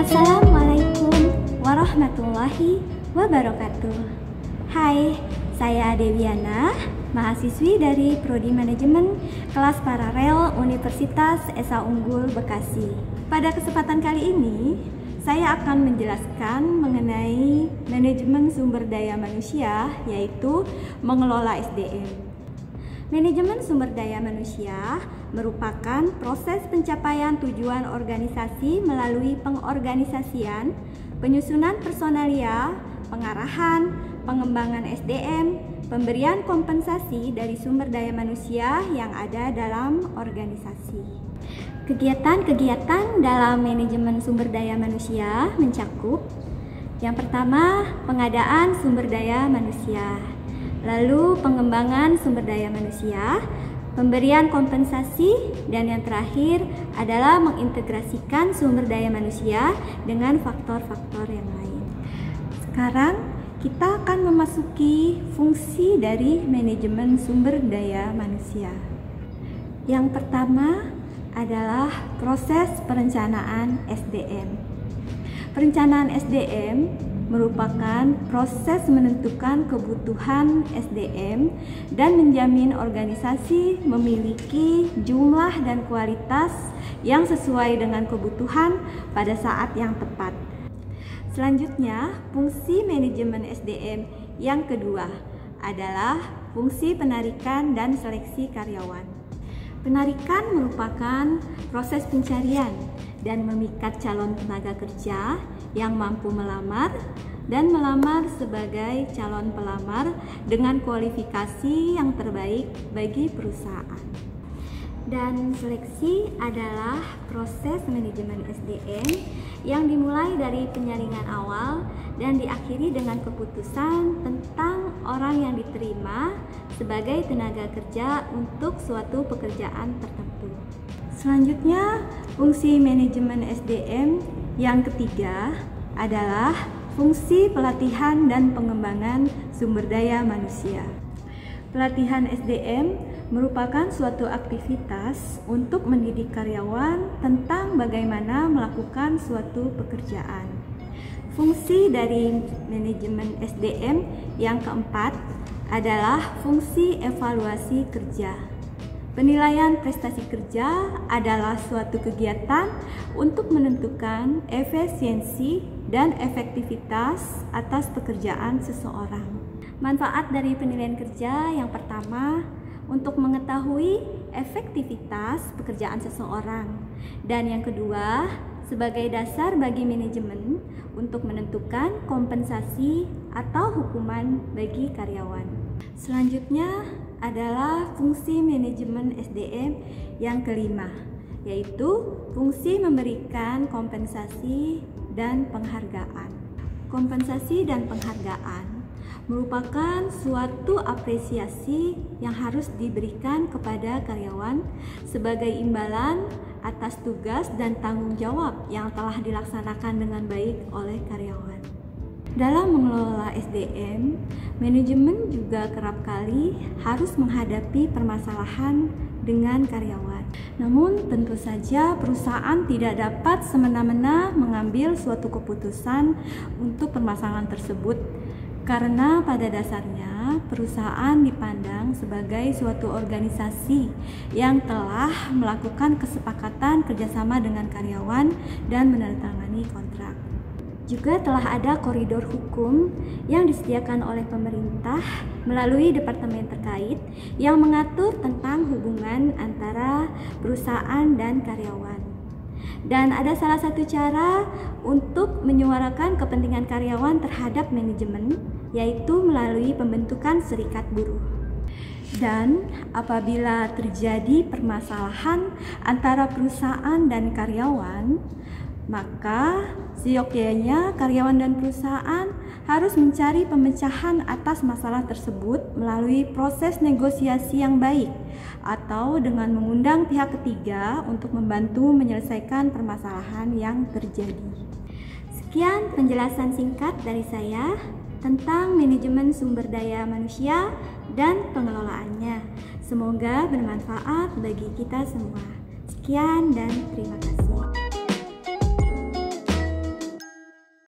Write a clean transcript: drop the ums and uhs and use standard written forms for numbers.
Assalamualaikum warahmatullahi wabarakatuh. Hai, saya Deviana, mahasiswi dari Prodi Manajemen kelas Paralel Universitas Esa Unggul Bekasi. Pada kesempatan kali ini, saya akan menjelaskan mengenai manajemen sumber daya manusia, yaitu mengelola SDM. Manajemen sumber daya manusia merupakan proses pencapaian tujuan organisasi melalui pengorganisasian, penyusunan personalia, pengarahan, pengembangan SDM, pemberian kompensasi dari sumber daya manusia yang ada dalam organisasi. Kegiatan-kegiatan dalam manajemen sumber daya manusia mencakup yang pertama, pengadaan sumber daya manusia, lalu pengembangan sumber daya manusia, pemberian kompensasi, dan yang terakhir adalah mengintegrasikan sumber daya manusia dengan faktor-faktor yang lain. Sekarang kita akan memasuki fungsi dari manajemen sumber daya manusia. Yang pertama adalah proses perencanaan SDM. Perencanaan SDM merupakan proses menentukan kebutuhan SDM dan menjamin organisasi memiliki jumlah dan kualitas yang sesuai dengan kebutuhan pada saat yang tepat. Selanjutnya, fungsi manajemen SDM yang kedua adalah fungsi penarikan dan seleksi karyawan. Penarikan merupakan proses pencarian dan memikat calon tenaga kerja yang mampu melamar dan melamar sebagai calon pelamar dengan kualifikasi yang terbaik bagi perusahaan. Dan seleksi adalah proses manajemen SDM yang dimulai dari penyaringan awal dan diakhiri dengan keputusan tentang orang yang diterima sebagai tenaga kerja untuk suatu pekerjaan tertentu. Selanjutnya, fungsi manajemen SDM yang ketiga adalah fungsi pelatihan dan pengembangan sumber daya manusia. Pelatihan SDM merupakan suatu aktivitas untuk mendidik karyawan tentang bagaimana melakukan suatu pekerjaan. Fungsi dari manajemen SDM yang keempat adalah fungsi evaluasi kerja. Penilaian prestasi kerja adalah suatu kegiatan untuk menentukan efisiensi dan efektivitas atas pekerjaan seseorang. Manfaat dari penilaian kerja yang pertama, untuk mengetahui efektivitas pekerjaan seseorang, dan yang kedua, sebagai dasar bagi manajemen untuk menentukan kompensasi atau hukuman bagi karyawan. Selanjutnya adalah fungsi manajemen SDM yang kelima, yaitu fungsi memberikan kompensasi dan penghargaan. Kompensasi dan penghargaan merupakan suatu apresiasi yang harus diberikan kepada karyawan sebagai imbalan atas tugas dan tanggung jawab yang telah dilaksanakan dengan baik oleh karyawan. Dalam mengelola SDM, manajemen juga kerap kali harus menghadapi permasalahan dengan karyawan. Namun tentu saja perusahaan tidak dapat semena-mena mengambil suatu keputusan untuk permasalahan tersebut, karena pada dasarnya perusahaan dipandang sebagai suatu organisasi yang telah melakukan kesepakatan kerjasama dengan karyawan dan menandatangani kontrak. Juga telah ada koridor hukum yang disediakan oleh pemerintah melalui departemen terkait yang mengatur tentang hubungan antara perusahaan dan karyawan. Dan ada salah satu cara untuk menyuarakan kepentingan karyawan terhadap manajemen, yaitu melalui pembentukan serikat buruh. Dan apabila terjadi permasalahan antara perusahaan dan karyawan, maka seyogyanya karyawan dan perusahaan harus mencari pemecahan atas masalah tersebut melalui proses negosiasi yang baik atau dengan mengundang pihak ketiga untuk membantu menyelesaikan permasalahan yang terjadi. Sekian penjelasan singkat dari saya tentang manajemen sumber daya manusia dan pengelolaannya. Semoga bermanfaat bagi kita semua. Sekian dan terima kasih.